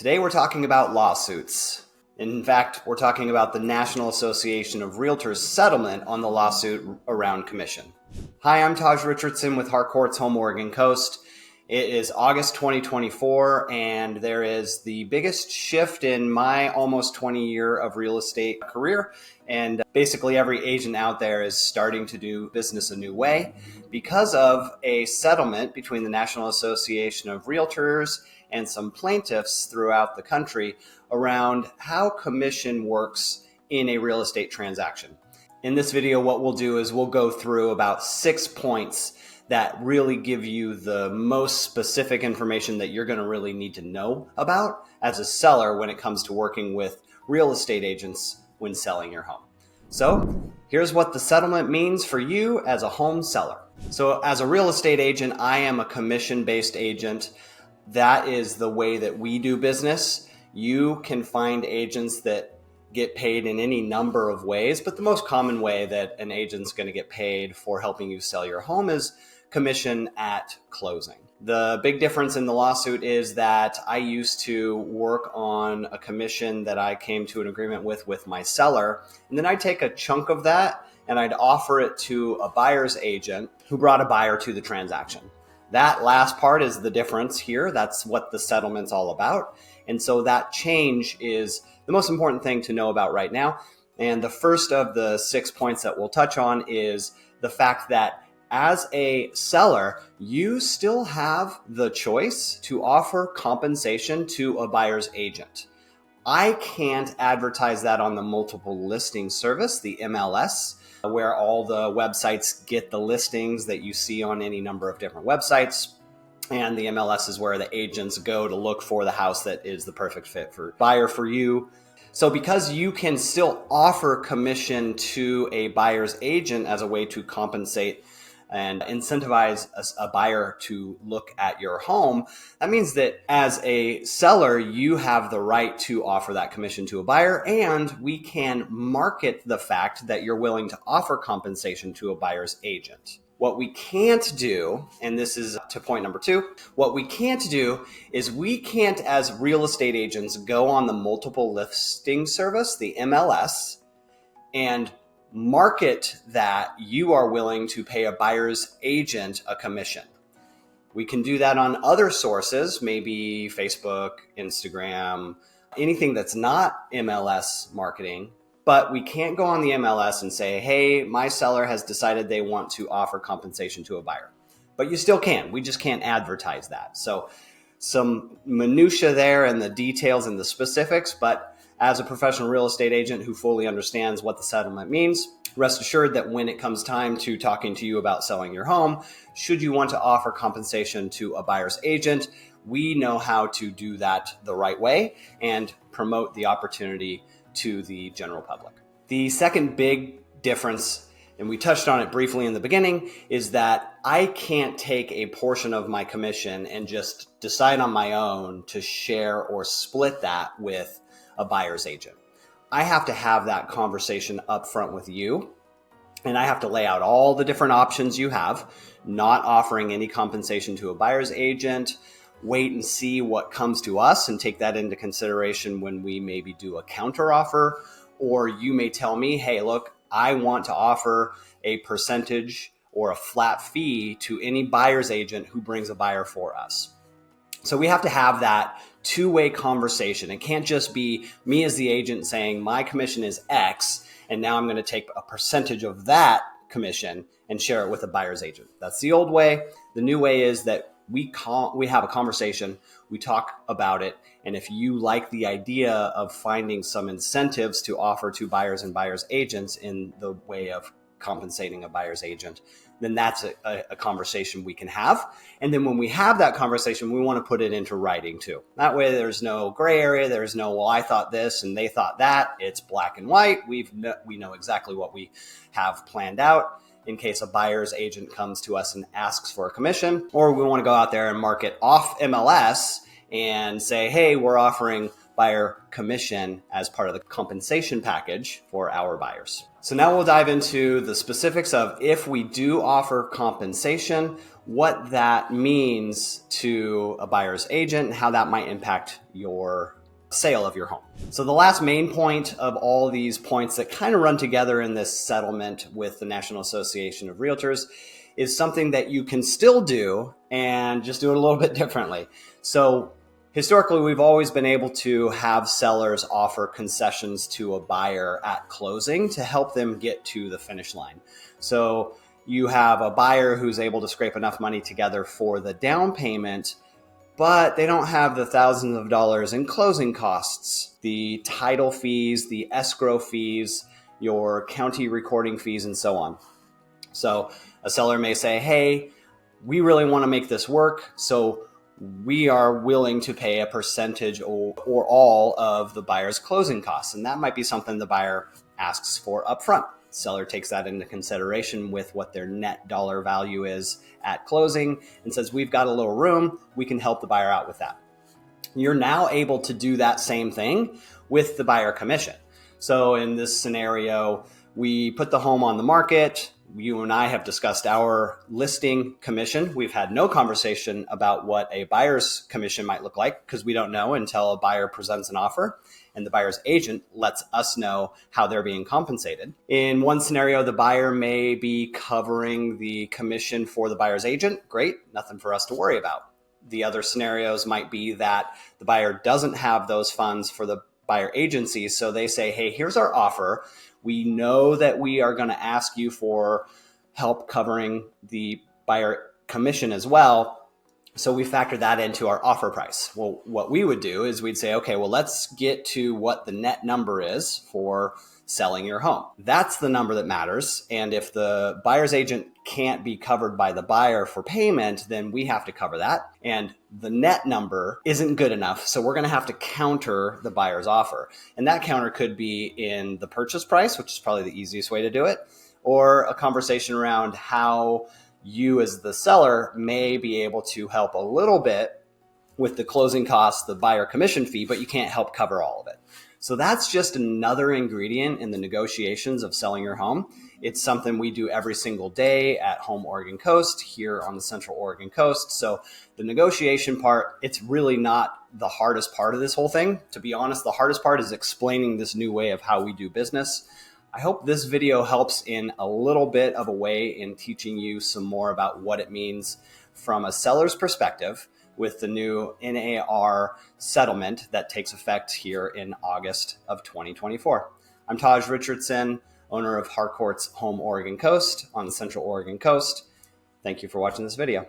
Today we're talking about lawsuits. In fact, we're talking about the National Association of Realtors settlement on the lawsuit around commission. Hi, I'm Taj Richardson with Harcourts Home Oregon Coast. It is August 2024, and there is the biggest shift in my almost 20 year of real estate career. And basically every agent out there is starting to do business a new way because of a settlement between the National Association of Realtors and some plaintiffs throughout the country around how commission works in a real estate transaction. In this video, what we'll do is we'll go through about 6 points that really give you the most specific information that you're going to really need to know about as a seller when it comes to working with real estate agents when selling your home. So here's what the settlement means for you as a home seller. So as a real estate agent, I am a commission-based agent. That is the way that we do business. You can find agents that get paid in any number of ways, but the most common way that an agent's going to get paid for helping you sell your home is commission at closing. The big difference in the lawsuit is that I used to work on a commission that I came to an agreement with my seller, and then I'd take a chunk of that and I'd offer it to a buyer's agent who brought a buyer to the transaction. That last part is the difference here. That's what the settlement's all about. And so that change is the most important thing to know about right now. And the first of the 6 points that we'll touch on is the fact that as a seller, you still have the choice to offer compensation to a buyer's agent. I can't advertise that on the multiple listing service, the MLS, where all the websites get the listings that you see on any number of different websites. And the MLS is where the agents go to look for the house that is the perfect fit for buyer for you. So because you can still offer commission to a buyer's agent as a way to compensate and incentivize a buyer to look at your home, that means that as a seller, you have the right to offer that commission to a buyer, and we can market the fact that you're willing to offer compensation to a buyer's agent. What we can't do, and this is to point number 2, what we can't do is we can't, as real estate agents, go on the multiple listing service, the MLS, and market that you are willing to pay a buyer's agent a commission. We can do that on other sources, maybe Facebook, Instagram, anything that's not MLS marketing, but we can't go on the MLS and say, hey, my seller has decided they want to offer compensation to a buyer. But you still can. We just can't advertise that. So some minutia there and the details and the specifics, but as a professional real estate agent who fully understands what the settlement means, rest assured that when it comes time to talking to you about selling your home, should you want to offer compensation to a buyer's agent, we know how to do that the right way and promote the opportunity to the general public. The second big difference, and we touched on it briefly in the beginning, is that I can't take a portion of my commission and just decide on my own to share or split that with a buyer's agent. I have to have that conversation up front with you, and I have to lay out all the different options you have, not offering any compensation to a buyer's agent, wait and see what comes to us and take that into consideration when we maybe do a counter offer, or you may tell me, hey, look, I want to offer a percentage or a flat fee to any buyer's agent who brings a buyer for us. So we have to have that two-way conversation. It can't just be me as the agent saying my commission is X, and now I'm going to take a percentage of that commission and share it with a buyer's agent. That's the old way. The new way is that we have a conversation, we talk about it, and if you like the idea of finding some incentives to offer to buyers and buyers agents in the way of compensating a buyer's agent, then that's a conversation we can have. And then when we have that conversation, we want to put it into writing too. That way there's no gray area. There's no, well, I thought this and they thought that. It's black and white. We know exactly what we have planned out in case a buyer's agent comes to us and asks for a commission, or we want to go out there and market off MLS and say, hey, we're offering buyer commission as part of the compensation package for our buyers. So now we'll dive into the specifics of if we do offer compensation, what that means to a buyer's agent and how that might impact your sale of your home. So the last main point of all these points that kind of run together in this settlement with the National Association of Realtors is something that you can still do and just do it a little bit differently. So historically, we've always been able to have sellers offer concessions to a buyer at closing to help them get to the finish line. So you have a buyer who's able to scrape enough money together for the down payment, but they don't have the thousands of dollars in closing costs, the title fees, the escrow fees, your county recording fees, and so on. So a seller may say, hey, we really want to make this work, so we are willing to pay a percentage or all of the buyer's closing costs. And that might be something the buyer asks for upfront. Seller takes that into consideration with what their net dollar value is at closing and says, we've got a little room, we can help the buyer out with that. You're now able to do that same thing with the buyer commission. So in this scenario, we put the home on the market. You and I have discussed our listing commission. We've had no conversation about what a buyer's commission might look like because we don't know until a buyer presents an offer and the buyer's agent lets us know how they're being compensated. In one scenario, the buyer may be covering the commission for the buyer's agent. Great, nothing for us to worry about. The other scenarios might be that the buyer doesn't have those funds for the buyer agency, so they say, hey, here's our offer. We know that we are going to ask you for help covering the buyer commission as well. So we factor that into our offer price. Well, what we would do is we'd say, okay, well, let's get to what the net number is for selling your home. That's the number that matters. And if the buyer's agent can't be covered by the buyer for payment, then we have to cover that. And the net number isn't good enough. So we're going to have to counter the buyer's offer. And that counter could be in the purchase price, which is probably the easiest way to do it, or a conversation around how you as the seller may be able to help a little bit with the closing costs, the buyer commission fee, but you can't help cover all of it. So that's just another ingredient in the negotiations of selling your home. It's something we do every single day at Home Oregon Coast here on the Central Oregon Coast. So the negotiation part, it's really not the hardest part of this whole thing. To be honest, the hardest part is explaining this new way of how we do business. I hope this video helps in a little bit of a way in teaching you some more about what it means from a seller's perspective with the new NAR settlement that takes effect here in August of 2024. I'm Taj Richardson, owner of Harcourts Home Oregon Coast on the Central Oregon Coast. Thank you for watching this video.